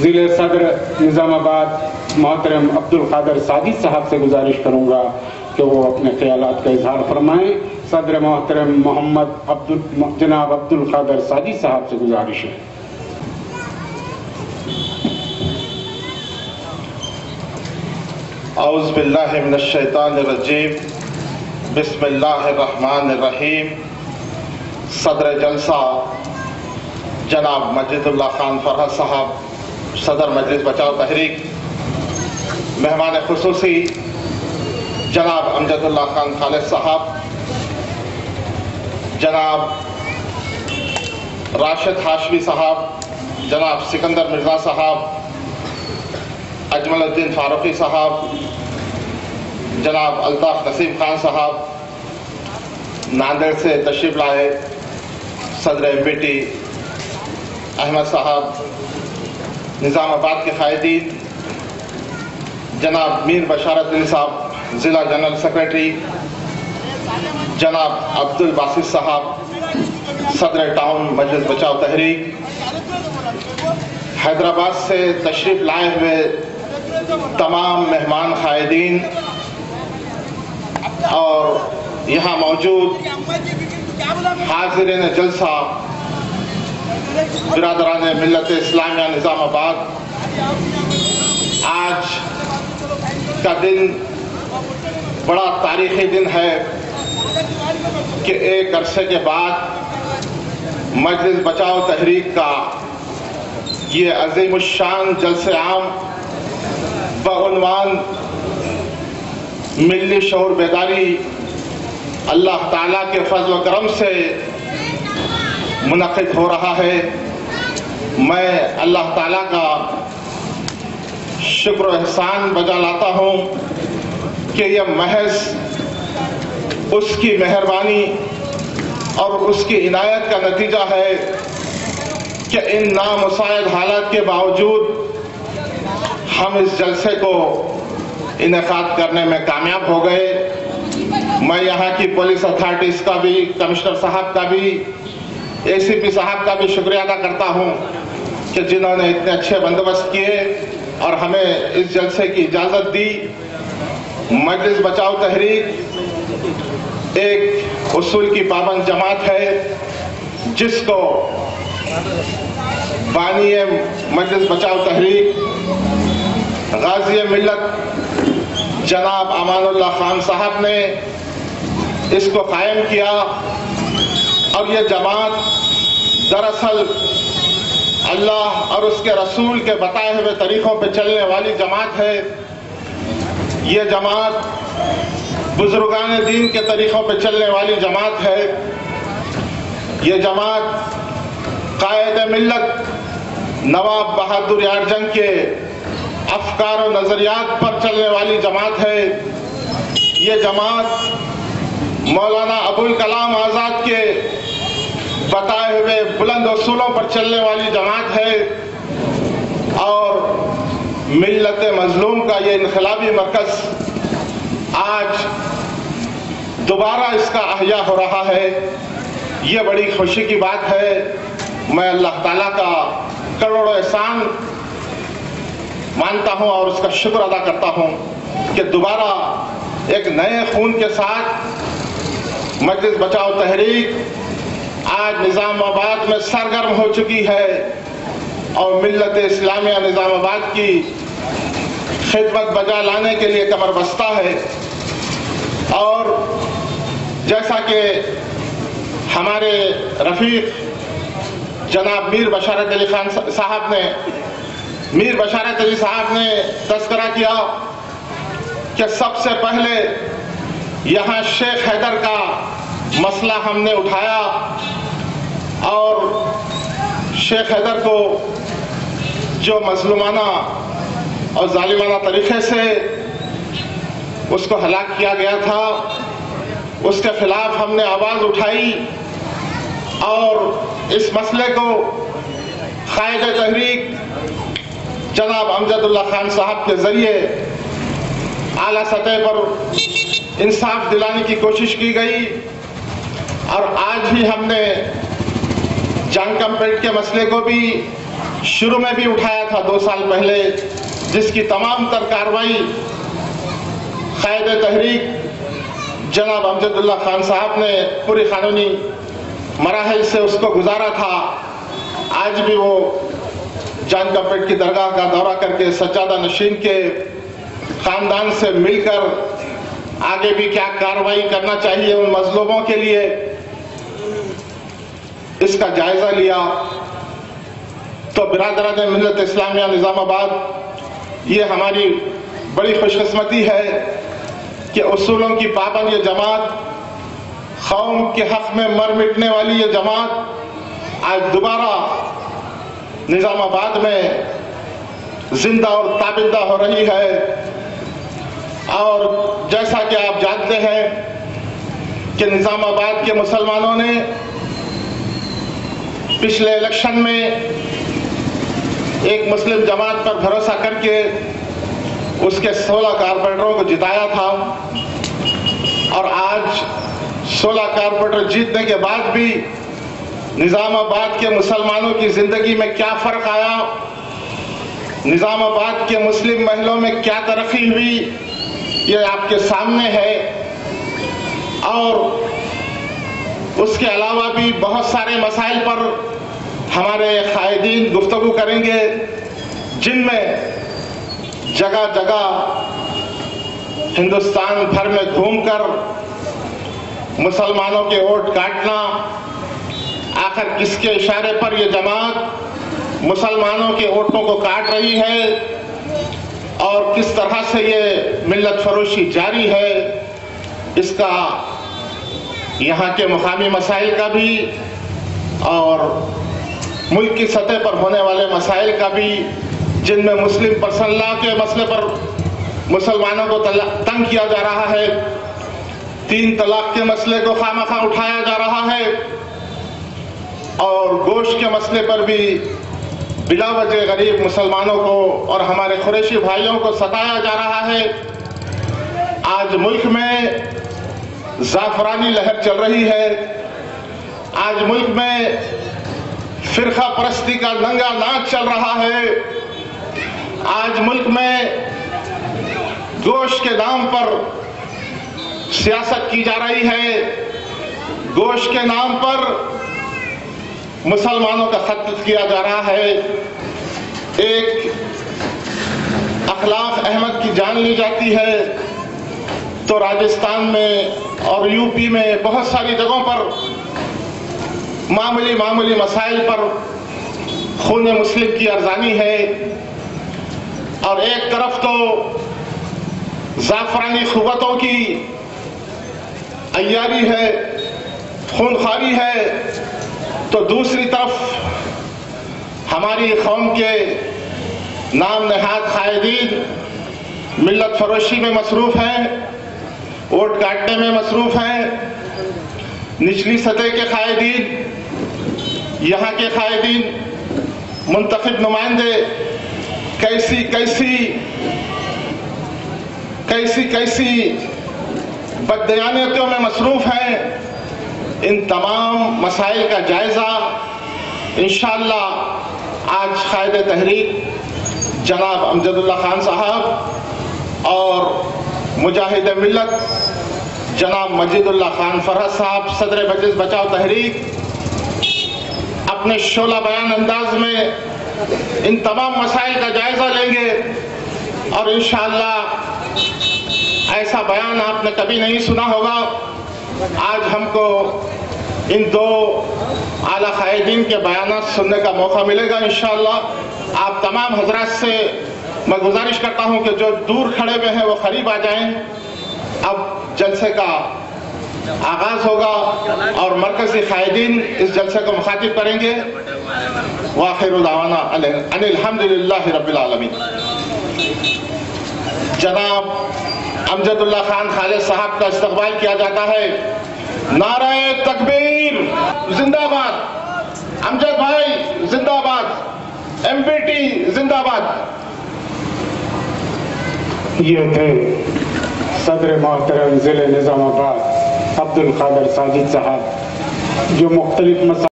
ضلع صدر نظام آباد محترم عبدالقادر ساجد صاحب سے گزارش کروں گا کہ وہ اپنے خیالات کا اظہار فرمائیں۔ صدر محترم جناب عبدالقادر ساجد صاحب سے گزارش ہے۔ اعوذ باللہ من الشیطان الرجیم، بسم اللہ الرحمن الرحیم۔ صدر جلسہ جناب مجید اللہ خان فرحت صاحب، صدر مجلس بچاؤ تحریک، مہمان خصوصی جناب امجد اللہ خان خالد صاحب، جناب راشد ہاشمی صاحب، جناب سکندر مرزا صاحب، اجمل الدین فاروقی صاحب، جناب الطاف نسیم خان صاحب، ناندیڑ سے تشریف لائے صدر MPT احمد صاحب، نظام آباد کے قائدین، جناب میر بشارت علی صاحب ضلع جنرل سیکرٹری، جناب عبد الباسط صاحب صدر ٹاؤن مجلس بچاؤ تحریک، حیدرآباد سے تشریف لائے ہوئے تمام مہمان قائدین اور یہاں موجود حاضرین جلسہ، برادران ملت اسلامیہ نظام آباد، آج کا دن بڑا تاریخی دن ہے کہ ایک عرصے کے بعد مجلس بچاؤ تحریک کا یہ عظیم الشان جلسہ عام بعنوان ملی شعور بیداری اللہ تعالیٰ کے فضل و کرم سے منعقد ہو رہا ہے۔ میں اللہ تعالیٰ کا شکر و احسان بجا لاتا ہوں کہ یہ محض اس کی مہربانی اور اس کی عنایت کا نتیجہ ہے کہ ان نامساعد حالات کے باوجود ہم اس جلسے کو انعقاد کرنے میں کامیاب ہو گئے۔ میں یہاں کی پولیس اتھارٹیز کا بھی، کمشنر صاحب کا بھی، ACP صاحب کا بھی شکریہ ادا کرتا ہوں کہ جنہوں نے اتنے اچھے بندوبست کیے اور ہمیں اس جلسے کی اجازت دی۔ مجلس بچاؤ تحریک ایک اصول کی پابند جماعت ہے جس کو بانی مجلس بچاؤ تحریک غازی ملت جناب امان اللہ خان صاحب نے اس کو قائم کیا، اور یہ جماعت دراصل اللہ اور اس کے رسول کے بتائے ہوئے طریقوں پہ چلنے والی جماعت ہے۔ یہ جماعت بزرگان دین کے طریقوں پہ چلنے والی جماعت ہے۔ یہ جماعت قائد ملت نواب بہادر یار جنگ کے افکار و نظریات پر چلنے والی جماعت ہے۔ یہ جماعت مولانا ابوالکلام آزاد کے بتائے ہوئے بلند اصولوں پر چلنے والی جماعت ہے، اور ملت مظلوم کا یہ انقلابی مرکز آج دوبارہ اس کا احیاء ہو رہا ہے۔ یہ بڑی خوشی کی بات ہے۔ میں اللہ تعالیٰ کا کروڑوں احسان مانتا ہوں اور اس کا شکر ادا کرتا ہوں کہ دوبارہ ایک نئے خون کے ساتھ مجلس بچاؤ تحریک آج نظام آباد میں سرگرم ہو چکی ہے اور ملت اسلامیہ نظام آباد کی خدمت بجا لانے کے لیے کمر بستہ ہے۔ اور جیسا کہ ہمارے رفیق جناب میر بشارت علی صاحب نے تذکرہ کیا کہ سب سے پہلے یہاں شیخ حیدر کا مسئلہ ہم نے اٹھایا، اور شیخ حیدر کو جو مظلومانہ اور ظالمانہ طریقے سے اس کو ہلاک کیا گیا تھا، اس کے خلاف ہم نے آواز اٹھائی، اور اس مسئلے کو قائد تحریک جناب امجد اللہ خان صاحب کے ذریعے اعلیٰ سطح پر انصاف دلانے کی کوشش کی گئی، اور آج بھی ہم نے جان کمپیٹ کے مسئلے کو بھی शुरू में भी उठाया था 2 साल पहले, जिसकी तमाम तर कार्रवाई कायदे तहरीक जनाब अमजदुल्ला खान साहब ने पूरी कानूनी मराहल से उसको गुजारा था। आज भी वो जान कपेट की दरगाह का दौरा करके सज्जादा नशीन के खानदान से मिलकर आगे भी क्या कार्रवाई करना चाहिए उन मजलूमों के लिए, इसका जायजा लिया। तो बिरादरान मिल्लत इस्लामिया निजामाबाद, ये हमारी बड़ी खुशकिस्मती है कि उसूलों की पाबंद ये जमात, कौम के हक में मर मिटने वाली ये जमात आज दोबारा निजामाबाद में जिंदा और ताबिंदा हो रही है। और जैसा कि आप जानते हैं कि निजामाबाद के मुसलमानों ने पिछले इलेक्शन में एक मुस्लिम जमात पर भरोसा करके उसके 16 कारपोरेटरों को जिताया था। और आज 16 कारपोरेटर जीतने के बाद भी निजामाबाद के मुसलमानों की जिंदगी में क्या फर्क आया, निजामाबाद के मुस्लिम महलों में क्या तरक्की हुई, ये आपके सामने है। और उसके अलावा भी बहुत सारे मसाइल पर हमारे कायदीन गुफ्तगू करेंगे, जिनमें जगह जगह हिंदुस्तान भर में घूमकर मुसलमानों के वोट काटना, आखिर किसके इशारे पर ये जमात मुसलमानों के वोटों को काट रही है और किस तरह से ये मिल्लत फरोशी जारी है, इसका यहाँ के मुकामी मसाइल का भी और मुल्क की सतह पर होने वाले मसाइल का भी, जिनमें मुस्लिम पर्सनल लॉ के मसले पर मुसलमानों को तंग किया जा रहा है, 3 तलाक के मसले को खामखा उठाया जा रहा है और गोश्त के मसले पर भी बिला वजह गरीब मुसलमानों को और हमारे कुरैशी भाइयों को सताया जा रहा है। आज मुल्क में जाफरानी लहर चल रही है, आज मुल्क में फिरका परस्ती का नंगा नाच चल रहा है, आज मुल्क में गोश्त के नाम पर सियासत की जा रही है, गोश्त के नाम पर मुसलमानों का खत्म किया जा रहा है। एक अखलाक अहमद की जान ली जाती है तो राजस्थान में और यूपी में बहुत सारी जगहों पर मामूली मसाइल पर खून मुस्लिम की अर्जानी है। और एक तरफ तो जाफरानी कुव्वतों की अय्यारी है, खूनखारी है, तो दूसरी तरफ हमारी कौम के नाम नहाद कायदीन मिल्लत फरोशी में मसरूफ हैं, वोट काटने में मसरूफ हैं। निचली सतह के कायदीन, यहाँ के कायदीन, मुंतखब नुमाइंदे कैसी बददयानियतों में मसरूफ हैं। इन तमाम मसाइल का जायजा इंशाअल्लाह आज कायदे तहरीक जनाब अमजदुल्ला खान साहब और मुजाहिद मिल्लत जनाब मजीदुल्लाह खान फरहत साहब सदर मजलिस बचाओ तहरीक अपने शोला बयान अंदाज में इन तमाम मसाइल का जायजा लेंगे। और इंशाअल्लाह ऐसा बयान आपने कभी नहीं सुना होगा। आज हमको इन 2 आला कायदीन के बयान सुनने का मौका मिलेगा इंशाअल्लाह। आप तमाम हजरात से मैं गुजारिश करता हूं कि जो दूर खड़े हुए हैं वो करीब आ जाएं। अब जलसे का आगाज होगा और मरकजी कायदीन इस जलसे को मुखातिब करेंगे। वाखिरु दावाना अनिल हम्दुलिल्लाहि रब्बिल आलमीन। जनाब अमजदुल्ला खान खालिद साहब का इस्तकबाल किया जाता है। नाराए तकबीर जिंदाबाद, अमजद भाई जिंदाबाद, एमपीटी जिंदाबाद। ये थे सदर मोहतरम जिले निजामाबाद अब्दुल कादर साजिद साहब, जो मुख्तलिफ